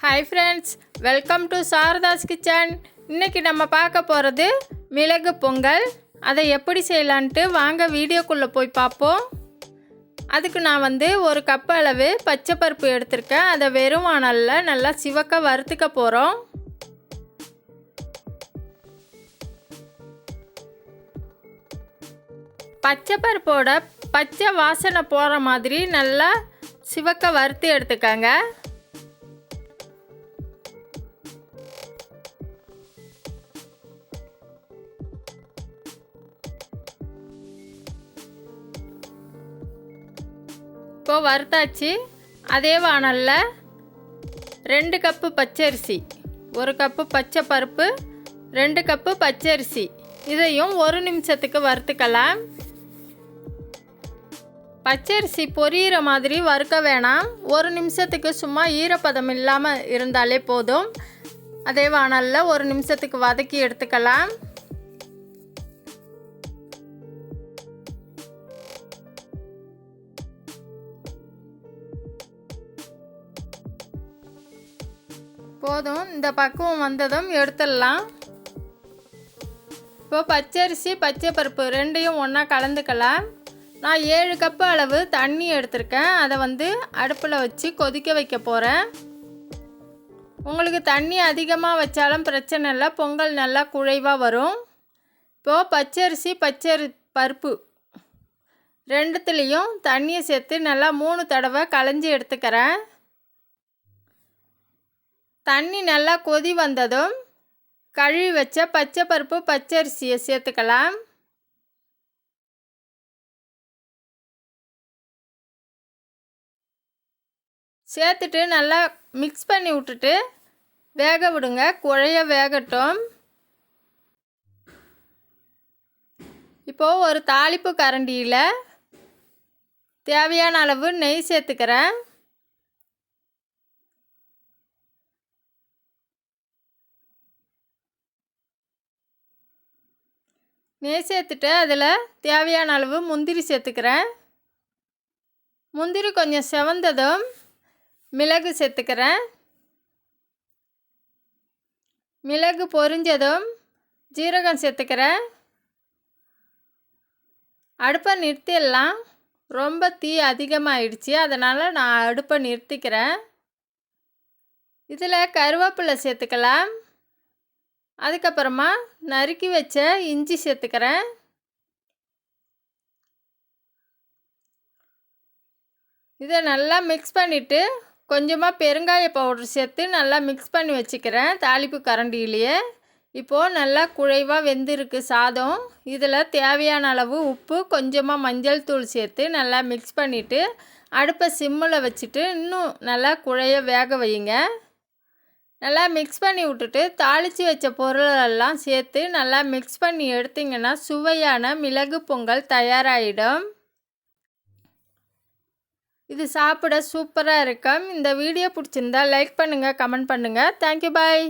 Hi friends, welcome to SARADHA'S kitchen. இன்னைக்கு நம்ம பார்க்க போறது மிளகு பொங்கல். அதை எப்படி செய்யலாம்னு வாங்க வீடியோக்குள்ள போய் பாப்போம். அதுக்கு நான் ஒரு கப் அளவு பச்சை பருப்பு எடுத்துர்க்கேன். அதை வெறும் வாணல்ல நல்லா சிவக்க வறுத்துக்க போறோம். பச்சை பருப்போட பச்சை வாசனை போற மாதிரி நல்லா சிவக்க வறுத்து எடுத்துக்கங்க. இப்போ வறுத்தாச்சு. அதே வாணல்ல 2 கப்பு பச்சரிசி, 1 கப்பு பச்சை பருப்பு, 2 கப்பு பச்சரிசி இதையும் 1 நிமிஷத்துக்கு வறுத்துக்கலாம். பச்சரிசி பொரியிற மாதிரி வறுக்க வேணாம். 1 நிமிஷத்துக்கு சும்மா ஈரப்பதம் இல்லாமல் இருந்தாலே போதும். அதே வாணல்ல 1 நிமிஷத்துக்கு வதக்கி எடுத்துக்கலாம். போதும். இந்த பக்குவம் வந்ததும் எடுத்துடலாம். இப்போ பச்சரிசி பச்சை பருப்பு ரெண்டையும் ஒன்றா கலந்துக்கலாம். நான் 7 கப்பு அளவு தண்ணி எடுத்திருக்கேன். அதை அடுப்பில் வச்சு கொதிக்க வைக்க போகிறேன். உங்களுக்கு தண்ணி அதிகமாக வச்சாலும் பிரச்சனை இல்லை, பொங்கல் நல்லா குழைவாக வரும். இப்போது பச்சரிசி பருப்பு ரெண்டுத்துலேயும் தண்ணியை சேர்த்து நல்லா 3 தடவை களைஞ்சி எடுத்துக்கிறேன். தண்ணி நல்லா கொதி வந்ததும் கழுவி வச்ச பச்சை பருப்பு பச்சரிசியை சேர்த்துக்கலாம். சேர்த்துட்டு நல்லா மிக்ஸ் பண்ணி விட்டுட்டு வேக விடுங்க. குழைய வேகட்டும். இப்போது ஒரு தாளிப்பு கரண்டியில் தேவையான அளவு நெய் சேர்த்துக்கிறேன். நெய் சேர்த்துட்டு அதில் தேவையான அளவு முந்திரி சேர்த்துக்கிறேன். முந்திரி கொஞ்சம் செவந்ததும் மிளகு சேர்த்துக்கிறேன். மிளகு பொரிஞ்சதும் ஜீரகம் சேர்த்துக்கிறேன். அடுப்பை நிறுத்திடலாம். ரொம்ப தீ அதிகமாகிடுச்சு, அதனால் நான் அடுப்பை நிறுத்திக்கிறேன். இதில் கருவேப்பிலை சேர்த்துக்கலாம். அதுக்கப்புறமா நறுக்கி வச்ச இஞ்சி சேர்த்துக்கிறேன். இதை நல்லா மிக்ஸ் பண்ணிவிட்டு கொஞ்சமாக பெருங்காய பவுடர் சேர்த்து நல்லா மிக்ஸ் பண்ணி வச்சுக்கிறேன் தாளிப்பு கரண்டியிலேயே. இப்போது நல்லா குழைவாக வெந்திருக்கு சாதம். இதில் தேவையான அளவு உப்பு, கொஞ்சமாக மஞ்சள் தூள் சேர்த்து நல்லா மிக்ஸ் பண்ணிவிட்டு அடுப்பை சிம்மில் வச்சுட்டு இன்னும் நல்லா குழைய வேக வையுங்க. நல்லா மிக்ஸ் பண்ணி விட்டுட்டு தாளித்து வச்ச பொருளெல்லாம் சேர்த்து நல்லா மிக்ஸ் பண்ணி எடுத்திங்கன்னா சுவையான மிளகு பொங்கல் தயாராகிடும். இது சாப்பிட சூப்பராக இருக்கும். இந்த வீடியோ பிடிச்சிருந்தா லைக் பண்ணுங்கள், கமெண்ட் பண்ணுங்கள். தேங்க்யூ, பாய்.